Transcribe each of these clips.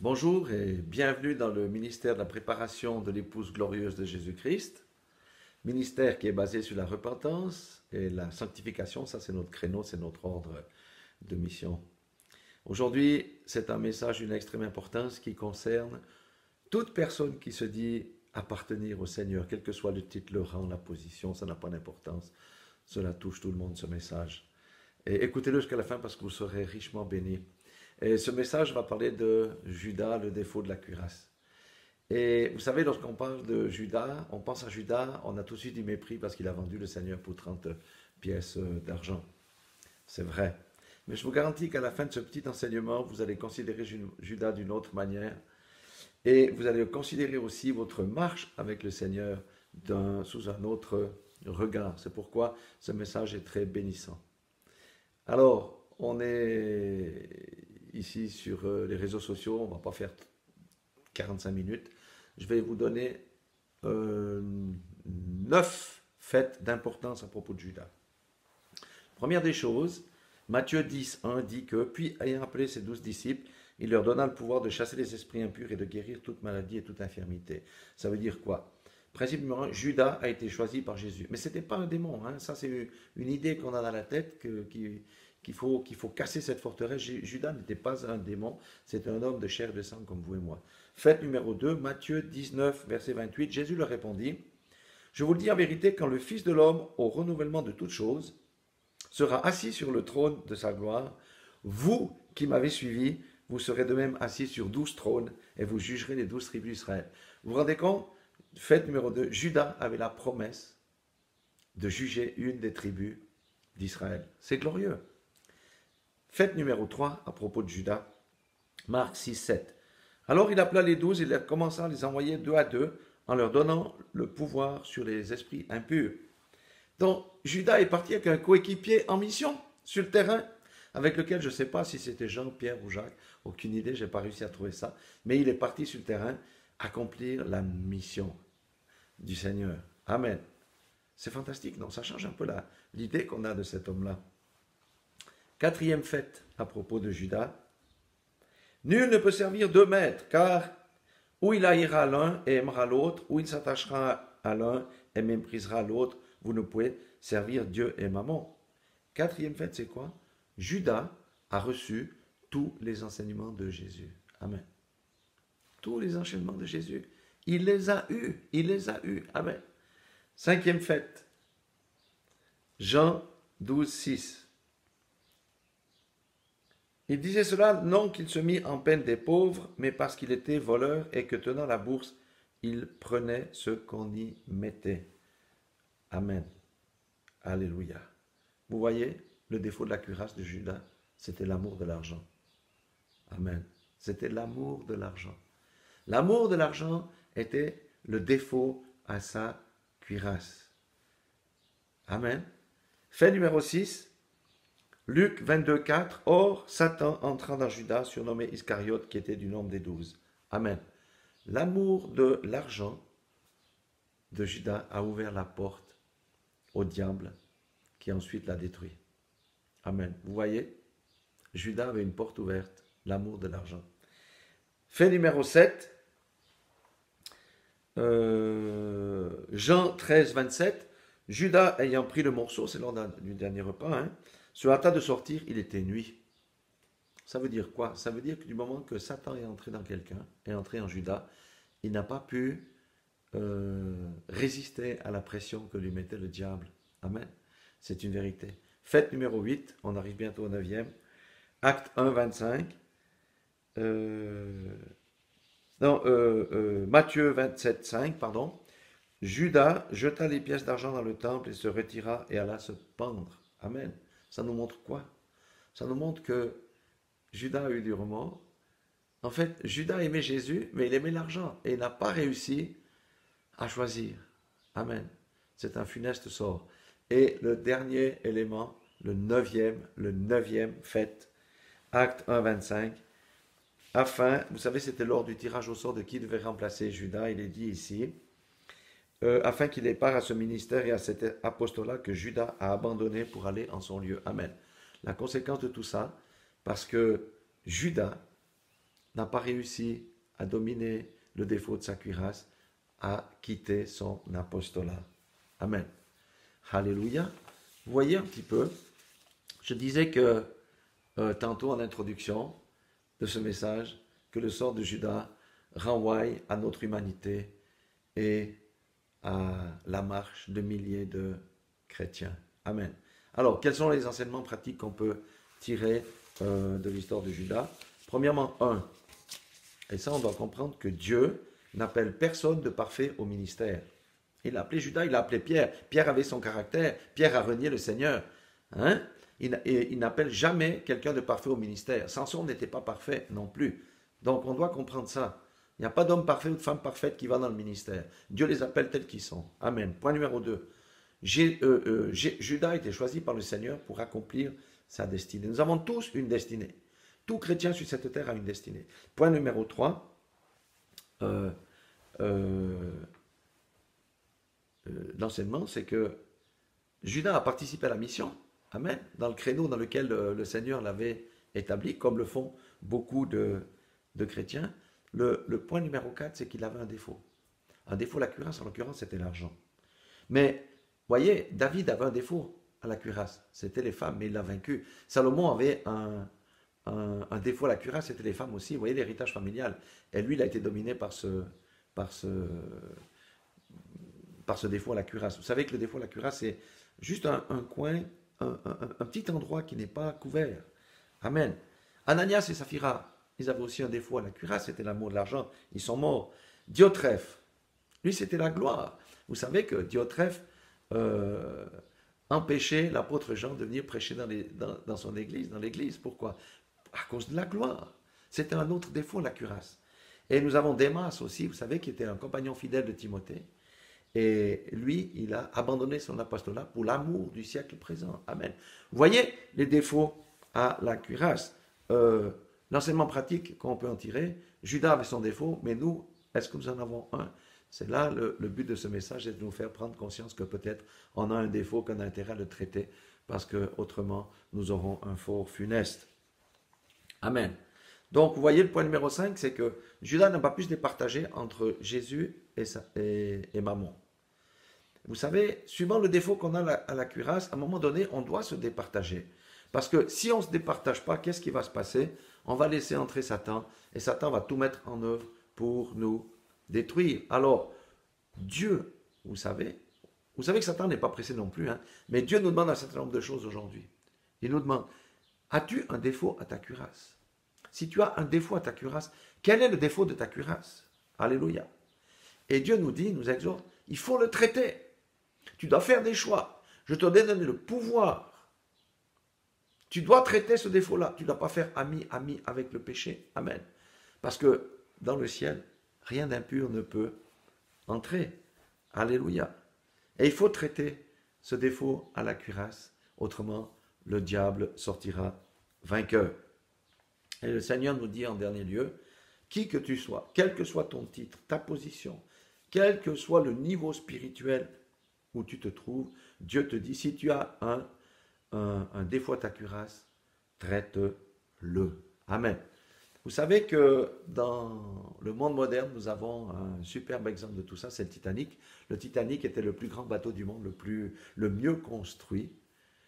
Bonjour et bienvenue dans le ministère de la préparation de l'épouse glorieuse de Jésus-Christ. Ministère qui est basé sur la repentance et la sanctification. Ça, c'est notre créneau, c'est notre ordre de mission. Aujourd'hui, c'est un message d'une extrême importance qui concerne toute personne qui se dit appartenir au Seigneur, quel que soit le titre, le rang, la position, ça n'a pas d'importance. Cela touche tout le monde, ce message. Et écoutez-le jusqu'à la fin parce que vous serez richement bénis. Et ce message va parler de Judas, le défaut de la cuirasse. Et vous savez, lorsqu'on parle de Judas, on pense à Judas, on a tout de suite du mépris parce qu'il a vendu le Seigneur pour 30 pièces d'argent. C'est vrai. Mais je vous garantis qu'à la fin de ce petit enseignement, vous allez considérer Judas d'une autre manière. Et vous allez considérer aussi votre marche avec le Seigneur sous un autre regard. C'est pourquoi ce message est très bénissant. Alors, on est ici sur les réseaux sociaux, on ne va pas faire 45 minutes. Je vais vous donner 9 faits d'importance à propos de Judas. Première des choses, Matthieu 10, 1 dit que, puis ayant appelé ses 12 disciples, il leur donna le pouvoir de chasser les esprits impurs et de guérir toute maladie et toute infirmité. Ça veut dire quoi? Principe numéro 1, Judas a été choisi par Jésus. Mais ce n'était pas un démon, hein. Ça c'est une idée qu'on a dans la tête qu'il faut casser cette forteresse. Judas n'était pas un démon, c'était un homme de chair et de sang comme vous et moi. Fait numéro 2, Matthieu 19, verset 28, Jésus leur répondit, je vous le dis en vérité, quand le Fils de l'homme, au renouvellement de toutes choses, sera assis sur le trône de sa gloire, vous qui m'avez suivi, vous serez de même assis sur 12 trônes et vous jugerez les 12 tribus d'Israël. Vous vous rendez compte? Fait numéro 2, Judas avait la promesse de juger une des tribus d'Israël. C'est glorieux. Fait numéro 3, à propos de Judas, Marc 6, 7. Alors il appela les 12 et il commença à les envoyer 2 à 2 en leur donnant le pouvoir sur les esprits impurs. Donc Judas est parti avec un coéquipier en mission sur le terrain, avec lequel je ne sais pas si c'était Jean, Pierre ou Jacques, aucune idée, je n'ai pas réussi à trouver ça, mais il est parti sur le terrain accomplir la mission du Seigneur. Amen. C'est fantastique, non? Ça change un peu l'idée qu'on a de cet homme-là. Quatrième fait à propos de Judas. Nul ne peut servir deux maîtres, car ou il haïra l'un et aimera l'autre, ou il s'attachera à l'un et méprisera l'autre. Vous ne pouvez servir Dieu et Mammon. Quatrième fait, c'est quoi? Judas a reçu tous les enseignements de Jésus. Amen. Tous les enseignements de Jésus. Il les a eus. Il les a eus. Amen. Cinquième fait. Jean 12, 6. Il disait cela non qu'il se mit en peine des pauvres, mais parce qu'il était voleur et que tenant la bourse, il prenait ce qu'on y mettait. Amen. Alléluia. Vous voyez, le défaut de la cuirasse de Judas, c'était l'amour de l'argent. Amen. C'était l'amour de l'argent. L'amour de l'argent était le défaut à sa cuirasse. Amen. Fait numéro 6, Luc 22, 4. Or, Satan entra dans Judas, surnommé Iscariote, qui était du nombre des 12. Amen. L'amour de l'argent de Judas a ouvert la porte au diable, qui ensuite l'a détruit. Amen. Vous voyez, Judas avait une porte ouverte, l'amour de l'argent. Fait numéro 7, Jean 13, 27. Judas ayant pris le morceau, c'est lors du dernier repas, hein, se hâta de sortir, il était nuit. Ça veut dire quoi? Ça veut dire que du moment que Satan est entré dans quelqu'un, est entré en Judas, il n'a pas pu résister à la pression que lui mettait le diable. Amen. C'est une vérité. Fait numéro 8, on arrive bientôt au 9e. Acte 1, 25. Matthieu 27, 5, pardon. Judas jeta les pièces d'argent dans le temple et se retira et alla se pendre. Amen. Ça nous montre quoi? Ça nous montre que Judas a eu du remords. En fait, Judas aimait Jésus, mais il aimait l'argent et il n'a pas réussi à choisir. Amen. C'est un funeste sort. Et le dernier élément, le neuvième fait, Acte 1, 25, afin, vous savez, c'était lors du tirage au sort de qui devait remplacer Judas, il est dit ici, afin qu'il ait part à ce ministère et à cet apostolat que Judas a abandonné pour aller en son lieu. Amen. La conséquence de tout ça, parce que Judas n'a pas réussi à dominer le défaut de sa cuirasse, a quitté son apostolat. Amen. Alléluia. Vous voyez un petit peu, je disais que tantôt en introduction de ce message, que le sort de Judas renvoie à notre humanité et à la marche de milliers de chrétiens. Amen. Alors, quels sont les enseignements pratiques qu'on peut tirer de l'histoire de Judas? Premièrement, et ça on doit comprendre que Dieu n'appelle personne de parfait au ministère. Il a appelé Judas, il a appelé Pierre. Pierre avait son caractère, Pierre a renié le Seigneur. Hein? Il n'appelle jamais quelqu'un de parfait au ministère. Samson n'était pas parfait non plus. Donc on doit comprendre ça. Il n'y a pas d'homme parfait ou de femme parfaite qui va dans le ministère. Dieu les appelle tels qu'ils sont. Amen. Point numéro 2. Judas a été choisi par le Seigneur pour accomplir sa destinée. Nous avons tous une destinée. Tout chrétien sur cette terre a une destinée. Point numéro 3. L'enseignement, c'est que Judas a participé à la mission. Amen. Dans le créneau dans lequel le Seigneur l'avait établi, comme le font beaucoup de chrétiens. Le point numéro 4, c'est qu'il avait un défaut. Un défaut, la cuirasse, en l'occurrence, c'était l'argent. Mais, voyez, David avait un défaut à la cuirasse. C'était les femmes, mais il l'a vaincu. Salomon avait un défaut à la cuirasse, c'était les femmes aussi. Vous voyez l'héritage familial. Et lui, il a été dominé par ce défaut à la cuirasse. Vous savez que le défaut à la cuirasse, c'est juste un coin, un petit endroit qui n'est pas couvert. Amen. Ananias et Saphira, ils avaient aussi un défaut à la cuirasse, c'était l'amour de l'argent. Ils sont morts. Diotrephe, lui, c'était la gloire. Vous savez que Diotrephe empêchait l'apôtre Jean de venir prêcher dans son église, dans l'église. Pourquoi? À cause de la gloire. C'était un autre défaut, la cuirasse. Et nous avons Démas aussi, vous savez, qui était un compagnon fidèle de Timothée. Et lui, il a abandonné son apostolat pour l'amour du siècle présent. Amen. Vous voyez les défauts à la cuirasse. L'enseignement pratique qu'on peut en tirer, Judas avait son défaut, mais nous, est-ce que nous en avons un? C'est là le but de ce message, c'est de nous faire prendre conscience que peut-être on a un défaut qu'on a intérêt à le traiter, parce que autrement nous aurons un fort funeste. Amen. Donc, vous voyez, le point numéro 5, c'est que Judas n'a pas pu se départager entre Jésus et Mammon. Vous savez, suivant le défaut qu'on a à la cuirasse, à un moment donné, on doit se départager. Parce que si on ne se départage pas, qu'est-ce qui va se passer? On va laisser entrer Satan, et Satan va tout mettre en œuvre pour nous détruire. Alors, Dieu, vous savez que Satan n'est pas pressé non plus, hein, mais Dieu nous demande un certain nombre de choses aujourd'hui. Il nous demande, as-tu un défaut à ta cuirasse? Si tu as un défaut à ta cuirasse, quel est le défaut de ta cuirasse? Alléluia. Et Dieu nous dit, nous exhorte, il faut le traiter. Tu dois faire des choix. Je te donne le pouvoir. Tu dois traiter ce défaut-là. Tu ne dois pas faire ami avec le péché. Amen. Parce que dans le ciel, rien d'impur ne peut entrer. Alléluia. Et il faut traiter ce défaut à la cuirasse. Autrement, le diable sortira vainqueur. Et le Seigneur nous dit en dernier lieu, qui que tu sois, quel que soit ton titre, ta position, quel que soit le niveau spirituel où tu te trouves, Dieu te dit, si tu as un défaut à ta cuirasse, traite-le. Amen. Vous savez que dans le monde moderne, nous avons un superbe exemple de tout ça, c'est le Titanic. Le Titanic était le plus grand bateau du monde, le mieux construit,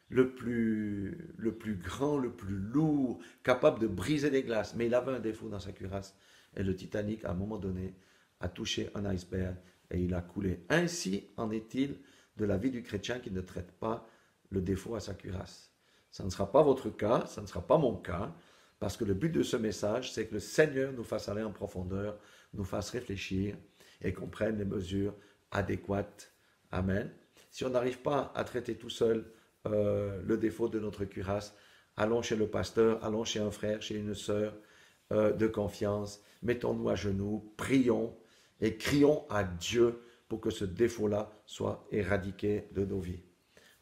le plus grand, le plus lourd, capable de briser les glaces. Mais il avait un défaut dans sa cuirasse. Et le Titanic, à un moment donné, a touché un iceberg et il a coulé. Ainsi en est-il de la vie du chrétien qui ne traite pas le défaut à sa cuirasse. Ça ne sera pas votre cas, ça ne sera pas mon cas, parce que le but de ce message, c'est que le Seigneur nous fasse aller en profondeur, nous fasse réfléchir et qu'on prenne les mesures adéquates. Amen. Si on n'arrive pas à traiter tout seul le défaut de notre cuirasse, allons chez le pasteur, allons chez un frère, chez une sœur de confiance, mettons-nous à genoux, prions et crions à Dieu pour que ce défaut-là soit éradiqué de nos vies.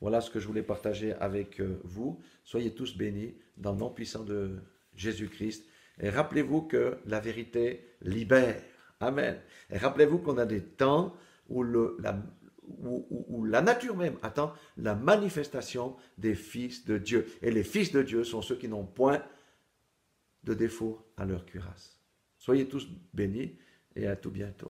Voilà ce que je voulais partager avec vous. Soyez tous bénis dans le nom puissant de Jésus-Christ. Et rappelez-vous que la vérité libère. Amen. Et rappelez-vous qu'on a des temps où la nature même attend la manifestation des fils de Dieu. Et les fils de Dieu sont ceux qui n'ont point de défaut à leur cuirasse. Soyez tous bénis et à tout bientôt.